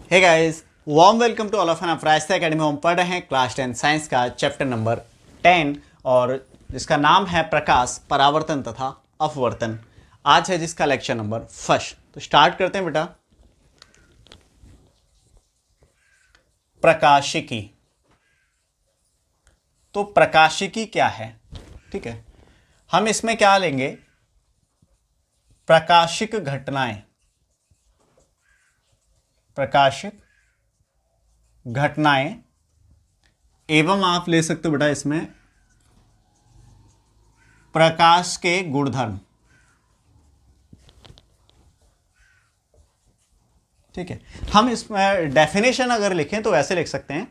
Hey guys, warm welcome to all of an अपराइस्ता academy. हम पढ़ रहे हैं क्लास 10 साइंस का चैप्टर नंबर 10 और जिसका नाम है प्रकाश, परावर्तन तथा अपवर्तन। आज है जिसका लेक्चर नंबर फर्स्ट। तो स्टार्ट करते हैं बेटा। प्रकाशिकी। तो प्रकाशिकी क्या है? ठीक है, हम इसमें क्या लेंगे? प्रकाशिक घटनाएं। प्रकाशिक घटनाएं एवं आप ले सकते हो बेटा इसमें प्रकाश के गुणधर्म। ठीक है, हम इसमें डेफिनेशन अगर लिखें तो ऐसे लिख सकते हैं,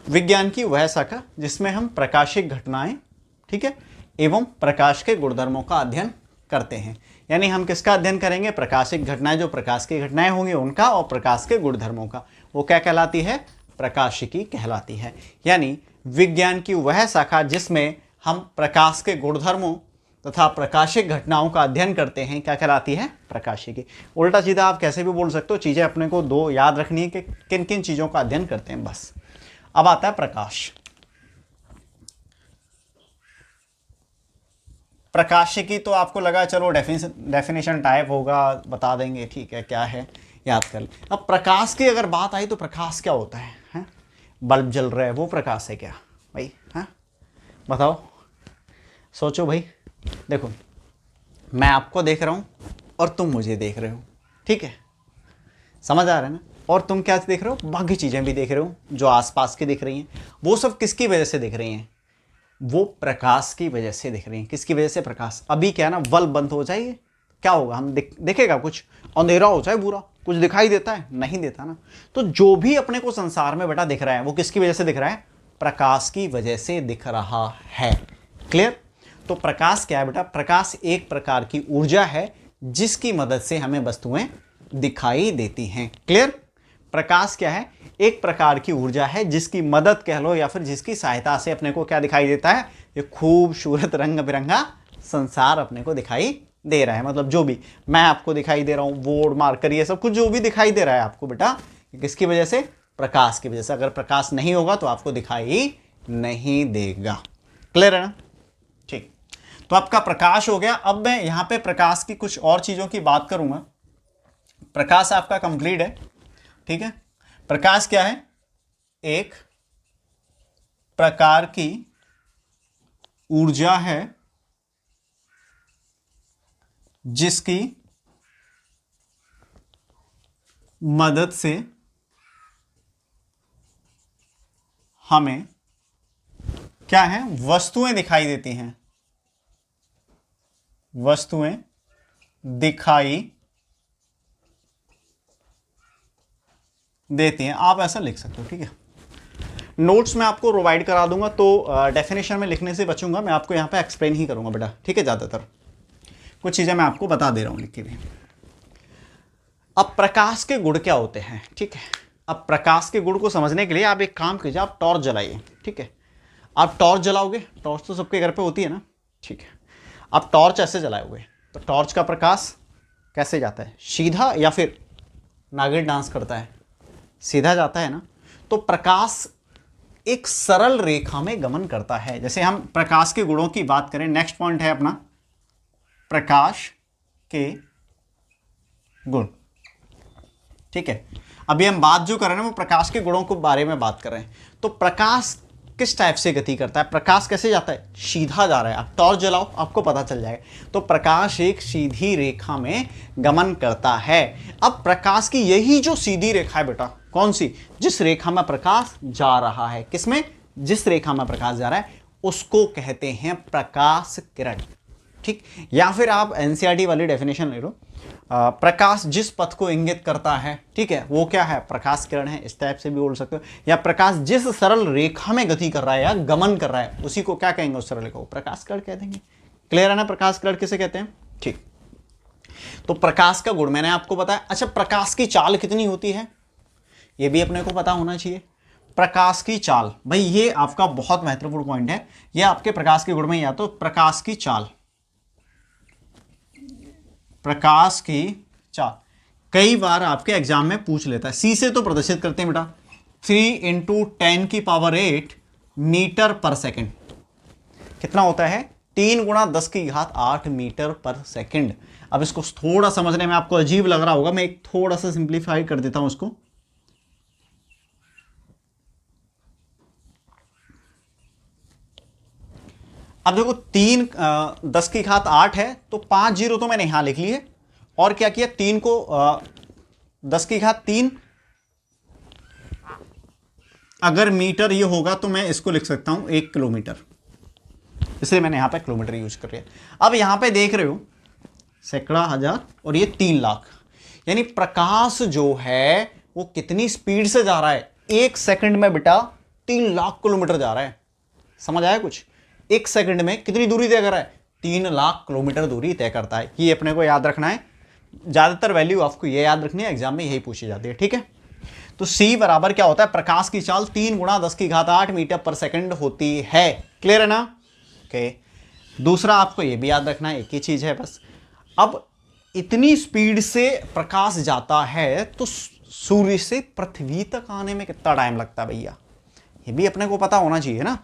विज्ञान की वह शाखा जिसमें हम प्रकाशिक घटनाएं, ठीक है, एवं प्रकाश के गुणधर्मों का अध्ययन करते हैं। यानी हम किसका अध्ययन करेंगे? प्रकाशिक घटनाएं, जो प्रकाश की घटनाएं होंगी उनका, और प्रकाश के गुणधर्मों का। वो क्या कहलाती है? प्रकाशिकी कहलाती है। यानी विज्ञान की वह शाखा जिसमें हम प्रकाश के गुणधर्मों तथा प्रकाशिक घटनाओं का अध्ययन करते हैं, क्या कहलाती है? प्रकाशिकी। उल्टा सीधा आप कैसे भी बोल सकते हो, चीजें अपने को दो याद रखनी है कि किन किन चीजों का अध्ययन करते हैं, बस। अब आता है प्रकाश। प्रकाशिकी तो आपको लगा चलो डेफिनेशन टाइप होगा, बता देंगे, ठीक है, क्या है याद कर ले। अब प्रकाश की अगर बात आई तो प्रकाश क्या होता है? बल्ब जल रहा है, वो प्रकाश है क्या भाई? हाँ, बताओ, सोचो भाई। देखो, मैं आपको देख रहा हूं और तुम मुझे देख रहे हो, ठीक है, समझ आ रहा है ना? और तुम क्या देख रहे हो? बाकी चीजें भी देख रहे हो जो आसपास की दिख रही हैं। वो सब किसकी वजह से दिख रही हैं? वो प्रकाश की वजह से दिख रही हैं। किसकी वजह से? प्रकाश। अभी क्या है ना, बल्ब बंद हो जाए क्या होगा? हम देखेगा कुछ, अंधेरा हो जाए पूरा, कुछ दिखाई देता है? नहीं देता ना। तो जो भी अपने को संसार में बेटा दिख रहा है वो किसकी वजह से दिख रहा है? प्रकाश की वजह से दिख रहा है। क्लियर? तो प्रकाश क्या है बेटा? प्रकाश एक प्रकार की ऊर्जा है जिसकी मदद से हमें वस्तुएं दिखाई देती हैं। क्लियर? प्रकाश क्या है? एक प्रकार की ऊर्जा है जिसकी मदद कह लो या फिर जिसकी सहायता से अपने को क्या दिखाई देता है? ये खूबसूरत रंग बिरंगा संसार अपने को दिखाई दे रहा है। मतलब जो भी मैं आपको दिखाई दे रहा हूं, बोर्ड मार्कर, ये सब कुछ जो भी दिखाई दे रहा है आपको बेटा, किसकी वजह से? प्रकाश की वजह से। अगर प्रकाश नहीं होगा तो आपको दिखाई नहीं देगा। क्लियर है ना? ठीक, तो आपका प्रकाश हो गया। अब मैं यहां पे प्रकाश की कुछ और चीजों की बात करूंगा। प्रकाश आपका कंप्लीट है, ठीक है। प्रकाश क्या है? एक प्रकार की ऊर्जा है जिसकी मदद से हमें क्या है? वस्तुएं दिखाई देती हैं। वस्तुएं दिखाई देती हैं, आप ऐसा लिख सकते हो, ठीक है। नोट्स में आपको प्रोवाइड करा दूंगा, तो डेफिनेशन में लिखने से बचूंगा, मैं आपको यहां पे एक्सप्लेन ही करूंगा बेटा, ठीक है। ज्यादातर कुछ चीजें मैं आपको बता दे रहा हूं लिख के भी। अब प्रकाश के गुण क्या होते हैं, ठीक है। अब प्रकाश के गुण को समझने के लिए आप एक काम कीजिए, आप टॉर्च जलाइए, ठीक है। आप टॉर्च जलाओगे, टॉर्च तो सबके घर पे होती है ना, ठीक है। आप टॉर्च ऐसे जलाओगे तो टॉर्च का प्रकाश कैसे जाता है? सीधा, या फिर नागिन डांस करता है, सीधा जाता है ना। तो प्रकाश एक सरल रेखा में गमन करता है। जैसे हम प्रकाश के गुणों की बात करें, नेक्स्ट पॉइंट है अपना प्रकाश के गुण, ठीक है। अभी हम बात जो कर रहे हैं वो प्रकाश के गुणों के बारे में बात कर रहे हैं। तो प्रकाश किस टाइप से गति करता है? प्रकाश कैसे जाता है? सीधा जा रहा है। आप टॉर्च जलाओ, आपको पता चल जाएगा। तो प्रकाश एक सीधी रेखा में गमन करता है। अब प्रकाश की यही जो सीधी रेखा है बेटा, कौन सी? जिस रेखा में प्रकाश जा रहा है। किसमें? जिस रेखा में प्रकाश जा रहा है उसको कहते हैं प्रकाश किरण, ठीक। या फिर आप एनसीईआरटी वाली डेफिनेशन ले लो, प्रकाश जिस पथ को इंगित करता है, ठीक है, वो क्या है? प्रकाश किरण है। इस टाइप से भी बोल सकते हो। या प्रकाश जिस सरल रेखा में गति कर रहा है या गमन कर रहा है उसी को क्या कहेंगे? उस सरल रेखा को प्रकाश किरण कह देंगे। क्लियर है ना? प्रकाश किरण किसे कहते हैं? ठीक। तो प्रकाश का गुण मैंने आपको बताया। अच्छा, प्रकाश की चाल कितनी होती है ये भी अपने को पता होना चाहिए। प्रकाश की चाल, भाई ये आपका बहुत महत्वपूर्ण पॉइंट है। ये आपके प्रकाश के गुण में ही आता। तो प्रकाश की चाल, प्रकाश की चाल कई बार आपके एग्जाम में पूछ लेता है। सी से तो प्रदर्शित करते हैं बेटा, 3 × 10⁸ मीटर पर सेकेंड। कितना होता है? 3 × 10⁸ मीटर पर सेकेंड। अब इसको थोड़ा समझने में आपको अजीब लग रहा होगा, मैं एक थोड़ा सा सिंप्लीफाई कर देता हूं इसको। अब देखो 3 10⁸ है तो 5 जीरो तो मैंने यहां लिख लिए, और क्या किया, 3 को 10⁻3 अगर मीटर ये होगा तो मैं इसको लिख सकता हूं 1 किलोमीटर, इसलिए मैंने यहां पे किलोमीटर यूज कर लिया। अब यहां पे देख रहे हो सैकड़ा, हजार और ये 3 लाख, यानी प्रकाश जो है वो कितनी स्पीड से जा रहा है? 1 सेकंड में बेटा 3 लाख किलोमीटर जा रहा है। समझ आया कुछ? 1 सेकंड में कितनी दूरी तय कर रहा है? 3 लाख किलोमीटर दूरी तय करता है। ये अपने को याद रखना है, ज्यादातर वैल्यू आपको ये याद रखनी है, एग्जाम में यही पूछी जाती है, ठीक है। तो C बराबर क्या होता है? प्रकाश की चाल 3 × 10⁸ मीटर पर सेकंड होती है। क्लियर है ना? ओके। दूसरा आपको ये भी याद रखना है, एक ही चीज है बस। अब इतनी स्पीड से प्रकाश जाता है तो सूर्य से पृथ्वी तक आने में कितना टाइम लगता है भैया? ये भी अपने को पता होना चाहिए ना।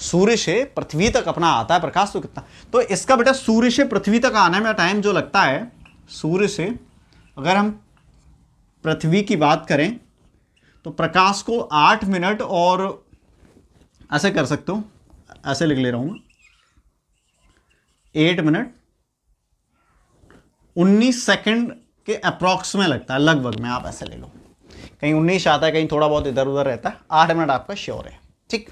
सूर्य से पृथ्वी तक अपना आता है प्रकाश, तो कितना? तो इसका बेटा सूर्य से पृथ्वी तक आने में टाइम जो लगता है, सूर्य से अगर हम पृथ्वी की बात करें तो प्रकाश को 8 मिनट और ऐसे कर सकते हो, ऐसे लिख ले रहा हूं, 8 मिनट 19 सेकंड के अप्रॉक्स में लगता है, लगभग में आप ऐसे ले लो, कहीं 19 आता है, कहीं थोड़ा बहुत इधर उधर रहता है। 8 मिनट आपका श्योर है, ठीक।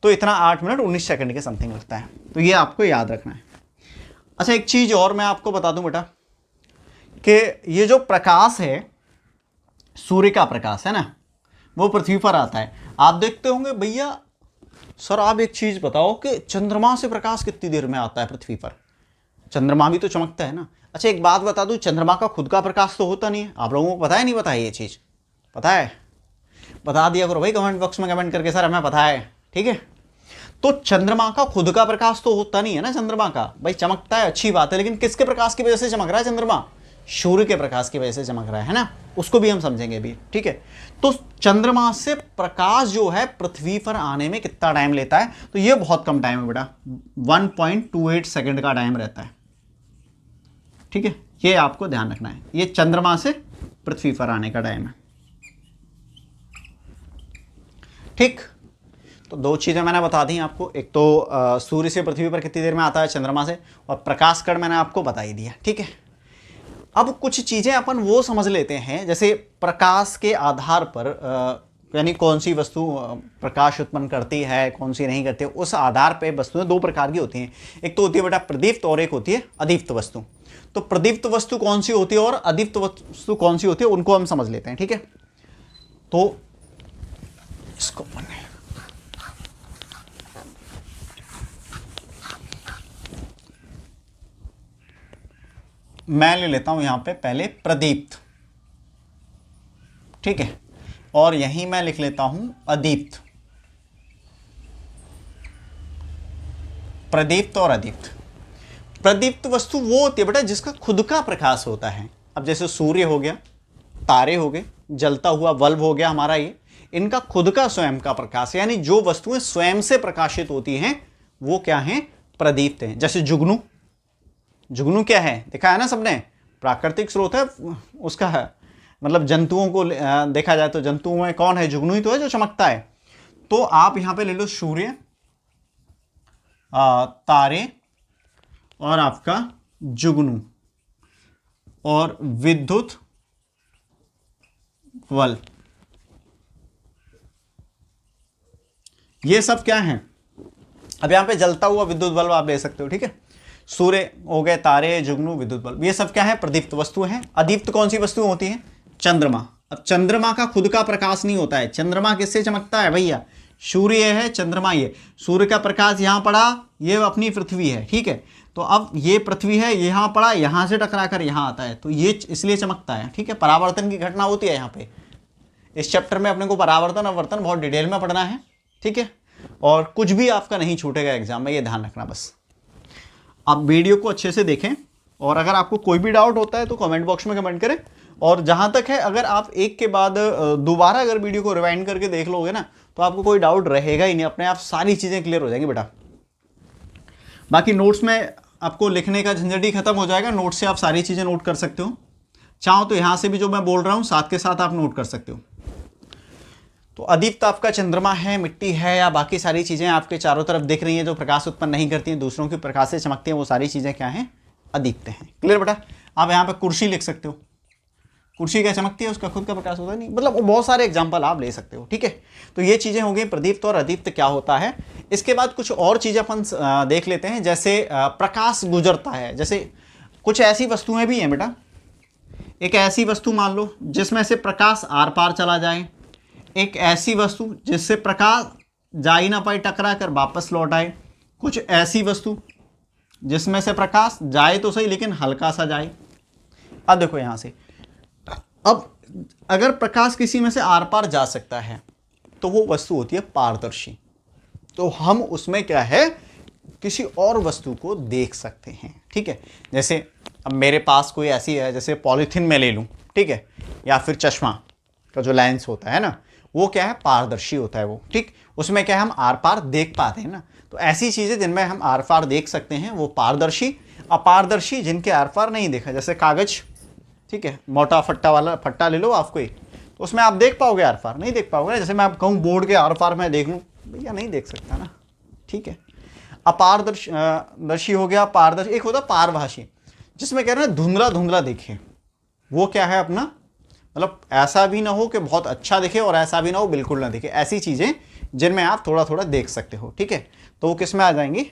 तो इतना 8 मिनट 19 सेकंड के समथिंग लगता है, तो ये आपको याद रखना है। अच्छा, एक चीज और मैं आपको बता दूं बेटा, कि ये जो प्रकाश है, सूर्य का प्रकाश है ना, वो पृथ्वी पर आता है। आप देखते होंगे भैया, सर आप एक चीज बताओ कि चंद्रमा से प्रकाश कितनी देर में आता है पृथ्वी पर? चंद्रमा भी तो चमकता है ना। अच्छा, एक बात बता दूं, चंद्रमा का खुद का प्रकाश तो होता नहीं है। आप लोगों को पता है नहीं पता है? ये चीज पता है? बता दिया करो भाई कमेंट बॉक्स में कमेंट करके, सर हमें पता है, ठीक है। तो चंद्रमा का खुद का प्रकाश तो होता नहीं है ना। चंद्रमा का भाई चमकता है, अच्छी बात है, लेकिन किसके प्रकाश की वजह से चमक रहा है चंद्रमा? सूर्य के प्रकाश की वजह से चमक रहा है ना। उसको भी हम समझेंगे अभी, ठीक है। तो चंद्रमा से प्रकाश जो है पृथ्वी पर आने में कितना टाइम लेता है? तो ये बहुत कम टाइम है बेटा, 1.28 सेकंड का टाइम रहता है, ठीक है। ये आपको ध्यान रखना है, ये चंद्रमा से पृथ्वी पर आने का टाइम है, ठीक। तो 2 चीजें मैंने बता दी आपको, एक तो सूर्य से पृथ्वी पर कितनी देर में आता है, चंद्रमा से, और प्रकाश कण मैंने आपको बता ही दिया, ठीक है। अब कुछ चीजें अपन वो समझ लेते हैं, जैसे प्रकाश के आधार पर यानी कौन सी वस्तु प्रकाश उत्पन्न करती है, कौन सी नहीं करती है, उस आधार पे वस्तुएं 2 प्रकार की होती हैं। एक तो होती है बेटा प्रदीप्त और एक होती है अदीप्त वस्तु। तो प्रदीप्त वस्तु कौन सी होती है और अदीप्त वस्तु कौन सी होती है, उनको हम समझ लेते हैं, ठीक है। तो इसको मैं ले लेता हूं यहां पे पहले प्रदीप्त, ठीक है, और यहीं मैं लिख लेता हूं अदीप्त। प्रदीप्त और अदीप्त। प्रदीप्त वस्तु वो होती है बेटा जिसका खुद का प्रकाश होता है। अब जैसे सूर्य हो गया, तारे हो गए, जलता हुआ बल्ब हो गया हमारा, ये इनका खुद का स्वयं का प्रकाश, यानी जो वस्तुएं स्वयं से प्रकाशित होती हैं वो क्या हैं? प्रदीप्त हैं। जैसे जुगनू, जुगनू क्या है? देखा है ना सबने, प्राकृतिक स्रोत है उसका है, मतलब जंतुओं को देखा जाए तो जंतुओं में कौन है? जुगनू ही तो है जो चमकता है। तो आप यहां पे ले लो सूर्य, तारे और आपका जुगनू और विद्युत बल्ब, ये सब क्या है? अब यहां पे जलता हुआ विद्युत बल्ब आप ले सकते हो, ठीक है। सूर्य हो गए, तारे, जुगनू, विद्युत बल्ब, ये सब क्या है? प्रदीप्त वस्तुएं हैं। अदीप्त कौन सी वस्तुएं होती हैं? चंद्रमा। अब चंद्रमा का खुद का प्रकाश नहीं होता है। चंद्रमा किससे चमकता है भैया? सूर्य है, चंद्रमा ये, सूर्य का प्रकाश यहां पड़ा, ये अपनी पृथ्वी है, ठीक है। तो अब ये पृथ्वी है, यहां पड़ा, यहां से टकरा कर यहां आता है, तो ये इसलिए चमकता है, ठीक है। परावर्तन की घटना होती है यहाँ पे। इस चैप्टर में अपने को परावर्तन अवर्तन बहुत डिटेल में पढ़ना है, ठीक है। और कुछ भी आपका नहीं छूटेगा एग्जाम में, ये ध्यान रखना बस। आप वीडियो को अच्छे से देखें, और अगर आपको कोई भी डाउट होता है तो कमेंट बॉक्स में कमेंट करें, और जहाँ तक है, अगर आप एक के बाद दोबारा अगर वीडियो को रिवाइंड करके देख लोगे ना, तो आपको कोई डाउट रहेगा ही नहीं, अपने आप सारी चीज़ें क्लियर हो जाएंगी बेटा। बाकी नोट्स में आपको लिखने का झंझट ही खत्म हो जाएगा, नोट से आप सारी चीज़ें नोट कर सकते हो। चाहो तो यहाँ से भी जो मैं बोल रहा हूँ साथ के साथ आप नोट कर सकते हो। तो अदीप्त आपका चंद्रमा है, मिट्टी है, या बाकी सारी चीज़ें आपके चारों तरफ दिख रही हैं जो प्रकाश उत्पन्न नहीं करती हैं, दूसरों के प्रकाश से चमकती हैं, वो सारी चीज़ें क्या हैं? अदीप्त हैं। क्लियर बेटा? आप यहाँ पे कुर्सी लिख सकते हो, कुर्सी क्या चमकती है, उसका खुद का प्रकाश होता है नहीं, मतलब बहुत सारे एग्जाम्पल आप ले सकते हो। ठीक है, तो ये चीज़ें हो गई प्रदीप्त और अदीप्त क्या होता है। इसके बाद कुछ और चीज़ें अपन देख लेते हैं, जैसे प्रकाश गुजरता है। जैसे कुछ ऐसी वस्तुएं भी हैं बेटा, एक ऐसी वस्तु मान लो जिसमें से प्रकाश आर पार चला जाए, एक ऐसी वस्तु जिससे प्रकाश जा ही ना पाए, टकरा कर वापस लौट आए, कुछ ऐसी वस्तु जिसमें से प्रकाश जाए तो सही लेकिन हल्का सा जाए। अब देखो यहाँ से, अब अगर प्रकाश किसी में से आर पार जा सकता है तो वो वस्तु होती है पारदर्शी। तो हम उसमें क्या है, किसी और वस्तु को देख सकते हैं। ठीक है, जैसे अब मेरे पास कोई ऐसी है, जैसे पॉलीथीन में ले लूँ, ठीक है, या फिर चश्मा का जो लेंस होता है ना, वो क्या है, पारदर्शी होता है वो। ठीक, उसमें क्या है, हम आर पार देख पाते हैं ना। तो ऐसी चीज़ें जिनमें हम आर पार देख सकते हैं वो पारदर्शी। अपारदर्शी जिनके आर पार नहीं देखा, जैसे कागज, ठीक है, मोटा फट्टा वाला फट्टा ले लो आप कोई, तो उसमें आप देख पाओगे आर पार? नहीं देख पाओगे। जैसे मैं आप कहूँ बोर्ड के आर पार मैं देख लूँ, भैया नहीं देख सकता ना। ठीक है, अपारदर्शी हो गया, पारदर्शी। एक होता पारभाषी, जिसमें कह रहे हैं धुंधला धुंधला दिखे, वो क्या है अपना, मतलब ऐसा भी ना हो कि बहुत अच्छा दिखे और ऐसा भी ना हो बिल्कुल ना दिखे, ऐसी चीज़ें जिनमें आप थोड़ा थोड़ा देख सकते हो। ठीक है, तो वो किस में आ जाएंगी,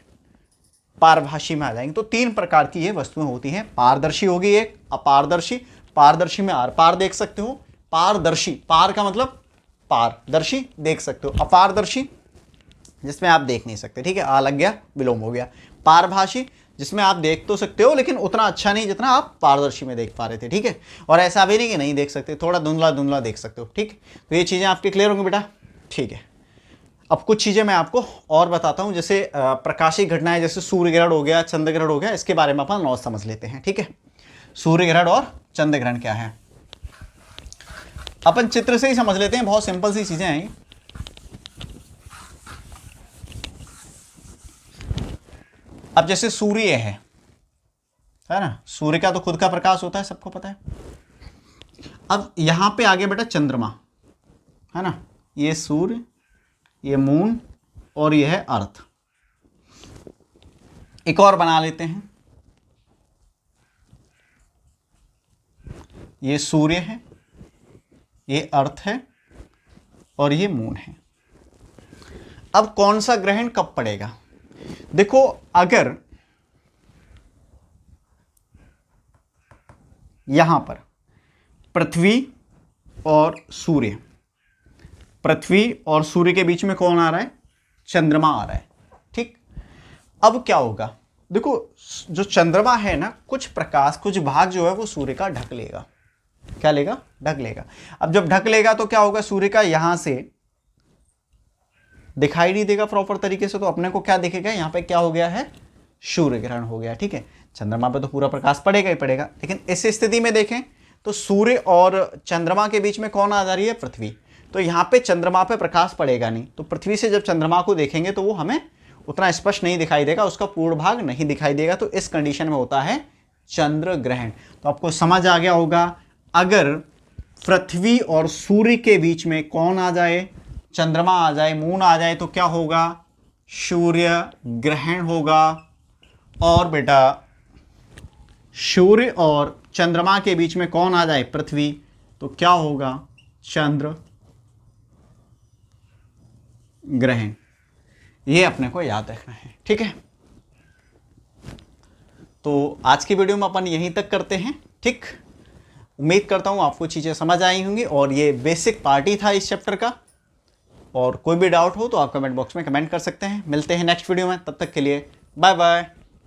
पारभाषी में आ जाएंगे। तो तीन प्रकार की ये वस्तुएं होती हैं, पारदर्शी होगी एक, अपारदर्शी, पारदर्शी में आर पार देख सकते हो, पारदर्शी, पार का मतलब पारदर्शी देख सकते हो, अपारदर्शी जिसमें आप देख नहीं सकते। ठीक है, आ लग गया, विलोम हो गया। पारभाषी जिसमें आप देख तो सकते हो लेकिन उतना अच्छा नहीं जितना आप पारदर्शी में देख पा रहे थे। ठीक है, और ऐसा भी नहीं कि नहीं देख सकते, थोड़ा धुंधला धुंधला देख सकते हो। ठीक, तो ये चीज़ें आपकी क्लियर होंगी बेटा। ठीक है, अब कुछ चीज़ें मैं आपको और बताता हूँ, जैसे प्रकाशीय घटनाएं, जैसे सूर्य ग्रहण हो गया, चंद्र ग्रहण हो गया, इसके बारे में अपन नॉलेज समझ लेते हैं। ठीक है, सूर्य ग्रहण और चंद्र ग्रहण क्या है, अपन चित्र से ही समझ लेते हैं, बहुत सिंपल सी चीजें हैं। अब जैसे सूर्य है ना, सूर्य का तो खुद का प्रकाश होता है, सबको पता है। अब यहां पे आगे बेटा चंद्रमा है ना, ये सूर्य, ये मून और ये है अर्थ। एक और बना लेते हैं, ये सूर्य है, ये अर्थ है और ये मून है। अब कौन सा ग्रहण कब पड़ेगा, देखो अगर यहां पर पृथ्वी और सूर्य, पृथ्वी और सूर्य के बीच में कौन आ रहा है, चंद्रमा आ रहा है। ठीक, अब क्या होगा, देखो जो चंद्रमा है ना, कुछ प्रकाश, कुछ भाग जो है वो सूर्य का ढक लेगा। क्या लेगा, ढक लेगा। अब जब ढक लेगा तो क्या होगा, सूर्य का यहां से दिखाई नहीं देगा प्रॉपर तरीके से, तो अपने को क्या दिखेगा, यहां पे क्या हो गया है, सूर्य ग्रहण हो गया। ठीक है, चंद्रमा पे तो पूरा प्रकाश पड़ेगा ही पड़ेगा, लेकिन इस स्थिति में देखें तो सूर्य और चंद्रमा के बीच में कौन आ जा रही है, पृथ्वी। तो यहां पे चंद्रमा पे प्रकाश पड़ेगा नहीं, तो पृथ्वी से जब चंद्रमा को देखेंगे तो वो हमें उतना स्पष्ट नहीं दिखाई देगा, उसका पूर्ण भाग नहीं दिखाई देगा। तो इस कंडीशन में होता है चंद्र ग्रहण। तो आपको समझ आ गया होगा, अगर पृथ्वी और सूर्य के बीच में कौन आ जाए, चंद्रमा आ जाए, मून आ जाए, तो क्या होगा, सूर्य ग्रहण होगा। और बेटा सूर्य और चंद्रमा के बीच में कौन आ जाए, पृथ्वी, तो क्या होगा, चंद्र ग्रहण। ये अपने को याद रखना है। ठीक है, तो आज की वीडियो में अपन यहीं तक करते हैं। ठीक, उम्मीद करता हूं आपको चीजें समझ आई होंगी, और ये बेसिक पार्ट ही था इस चैप्टर का। और कोई भी डाउट हो तो आप कमेंट बॉक्स में कमेंट कर सकते हैं। मिलते हैं नेक्स्ट वीडियो में, तब तक के लिए बाय बाय।